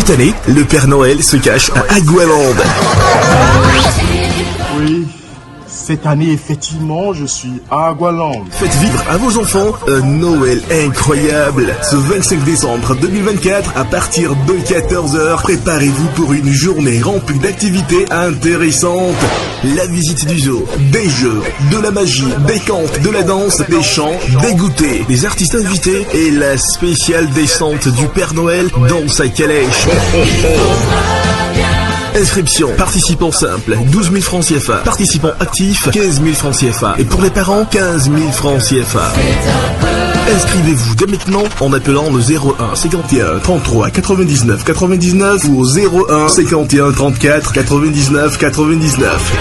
Cette année, le Père Noël se cache à Agualand. Oui, cette année, effectivement, je suis à Agualand. Faites vivre à vos enfants un Noël incroyable. Ce 25 décembre 2024, à partir de 14h, préparez-vous pour une journée remplie d'activités intéressantes. La visite du zoo, des jeux, de la magie, des contes, de la danse, des chants, des goûters, des artistes invités et la spéciale descente du Père Noël dans sa calèche. Inscription, participants simples, 12 000 francs CFA. Participants actifs, 15 000 francs CFA. Et pour les parents, 15 000 francs CFA. Inscrivez-vous dès maintenant en appelant le 01 51 33 99 99 ou au 01 51 34 99 99.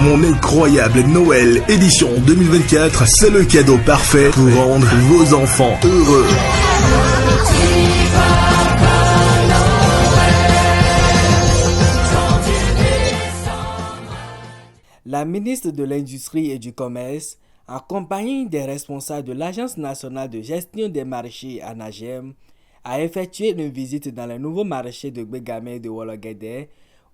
Mon incroyable Noël édition 2024, c'est le cadeau parfait pour rendre vos enfants heureux. La ministre de l'Industrie et du Commerce, accompagnée des responsables de l'Agence nationale de gestion des marchés ANAGEM, a effectué une visite dans le nouveau marché de Gbegame de Wologede,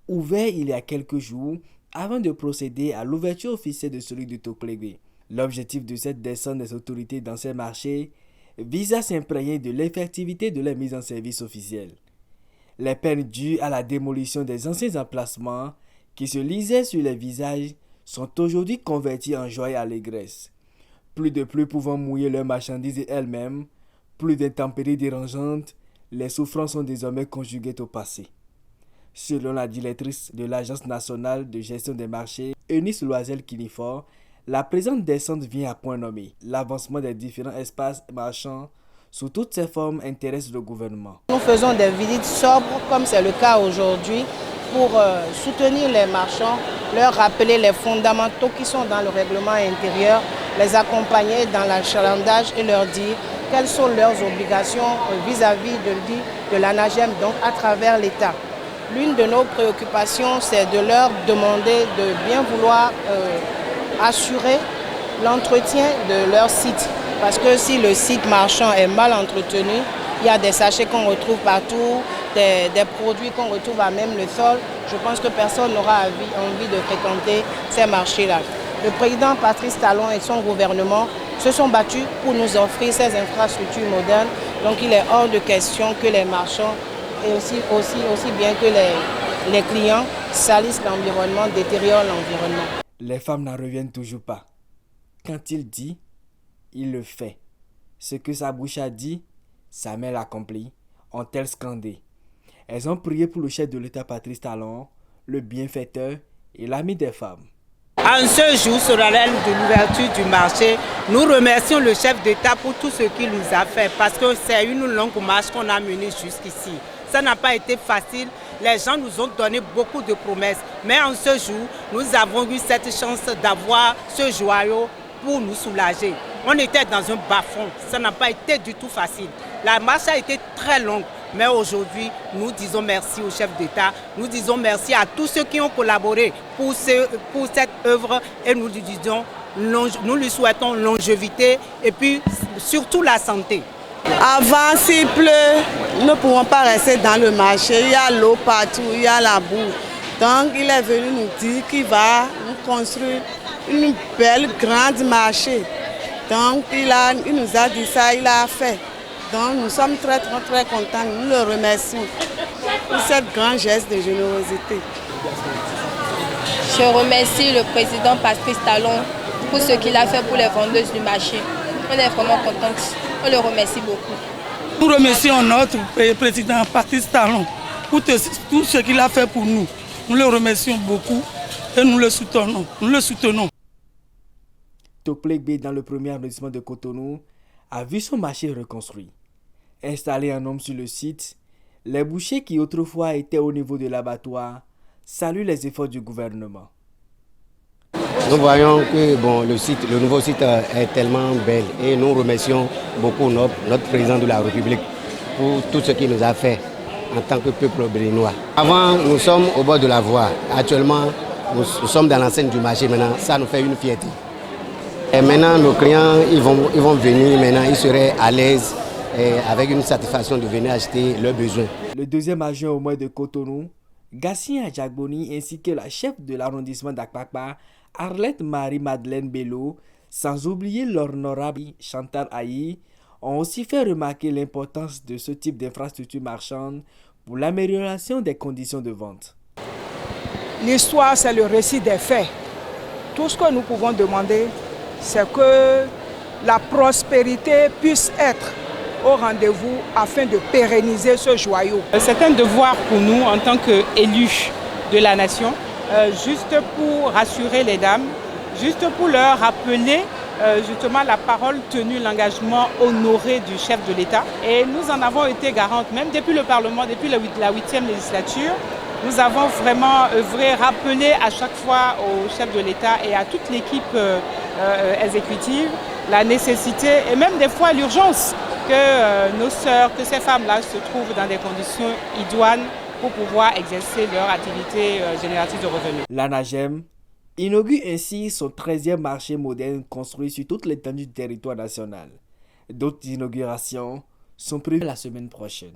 ouvert il y a quelques jours, avant de procéder à l'ouverture officielle de celui du Toklegbe. L'objectif de cette descente des autorités dans ces marchés vise à s'imprégner de l'effectivité de la mise en service officielle. Les peines dues à la démolition des anciens emplacements qui se lisaient sur les visages sont aujourd'hui convertis en joie et allégresse. Plus de pluie pouvant mouiller leurs marchandises et elles-mêmes, plus d'intempéries dérangeantes, les souffrances sont désormais conjuguées au passé. Selon la directrice de l'Agence nationale de gestion des marchés, Eunice Loisel-Kinifor, la présente descente vient à point nommé. L'avancement des différents espaces marchands sous toutes ses formes intéresse le gouvernement. Nous faisons des visites sobres, comme c'est le cas aujourd'hui, pour soutenir les marchands, leur rappeler les fondamentaux qui sont dans le règlement intérieur, les accompagner dans l'achalandage et leur dire quelles sont leurs obligations vis-à-vis de l'ANAGEM, donc à travers l'État. L'une de nos préoccupations, c'est de leur demander de bien vouloir assurer l'entretien de leur site. Parce que si le site marchand est mal entretenu, il y a des sachets qu'on retrouve partout, des produits qu'on retrouve à même le sol. Je pense que personne n'aura envie de fréquenter ces marchés-là. Le président Patrice Talon et son gouvernement se sont battus pour nous offrir ces infrastructures modernes. Donc il est hors de question que les marchands et aussi bien que les clients salissent l'environnement, détériorent l'environnement. Les femmes n'en reviennent toujours pas. Quand il dit, il le fait. Ce que sa bouche a dit, sa main l'accomplit, ont-elles scandé. Elles ont prié pour le chef de l'État Patrice Talon, le bienfaiteur et l'ami des femmes. En ce jour solennel de l'ouverture du marché, nous remercions le chef d'État pour tout ce qu'il nous a fait parce que c'est une longue marche qu'on a menée jusqu'ici. Ça n'a pas été facile, les gens nous ont donné beaucoup de promesses, mais en ce jour, nous avons eu cette chance d'avoir ce joyau pour nous soulager. On était dans un bas-fond, ça n'a pas été du tout facile. La marche a été très longue, mais aujourd'hui, nous disons merci au chef d'État, nous disons merci à tous ceux qui ont collaboré pour cette œuvre et nous lui souhaitons longévité et puis surtout la santé. Avant, s'il pleut, nous ne pouvons pas rester dans le marché, il y a l'eau partout, il y a la boue. Donc il est venu nous dire qu'il va nous construire une belle grande marché. Donc il nous a dit ça, il a fait. Donc nous sommes très contents, nous le remercions pour cette grande geste de générosité. Je remercie le président Patrice Talon pour ce qu'il a fait pour les vendeuses du marché. On est vraiment contents, on le remercie beaucoup. Nous remercions notre président Patrice Talon pour tout ce qu'il a fait pour nous. Nous le remercions beaucoup et nous le soutenons. Toklegbe, dans le premier arrondissement de Cotonou, a vu son marché reconstruit. Installé un homme sur le site, les bouchers qui autrefois étaient au niveau de l'abattoir saluent les efforts du gouvernement. Nous voyons que le nouveau site est tellement bel et nous remercions beaucoup notre président de la République pour tout ce qu'il nous a fait en tant que peuple béninois. Avant, nous sommes au bord de la voie. Actuellement, nous sommes dans l'enceinte du marché. Maintenant, ça nous fait une fierté. Et maintenant, nos clients, ils vont venir. Maintenant, ils seraient à l'aise et avec une satisfaction de venir acheter leurs besoins. Le deuxième adjoint au maire de Cotonou, Gatien Adjagboni, ainsi que la chef de l'arrondissement d'Akpakpa, Arlette Marie-Madeleine Bello, sans oublier l'honorable Chantal Aïe, ont aussi fait remarquer l'importance de ce type d'infrastructure marchande pour l'amélioration des conditions de vente. L'histoire, c'est le récit des faits. Tout ce que nous pouvons demander, c'est que la prospérité puisse être au rendez-vous afin de pérenniser ce joyau. C'est un devoir pour nous en tant qu'élus de la nation, juste pour rassurer les dames, juste pour leur rappeler justement la parole tenue, l'engagement honoré du chef de l'État. Et nous en avons été garantes, même depuis le Parlement, depuis la 8e législature. Nous avons vraiment œuvré, rappelé à chaque fois au chef de l'État et à toute l'équipe exécutive la nécessité et même des fois l'urgence que nos sœurs, que ces femmes-là se trouvent dans des conditions idoines pour pouvoir exercer leur activité génératrice de revenus. L'ANAGEM inaugure ainsi son 13e marché moderne construit sur toute l'étendue du territoire national. D'autres inaugurations sont prévues la semaine prochaine.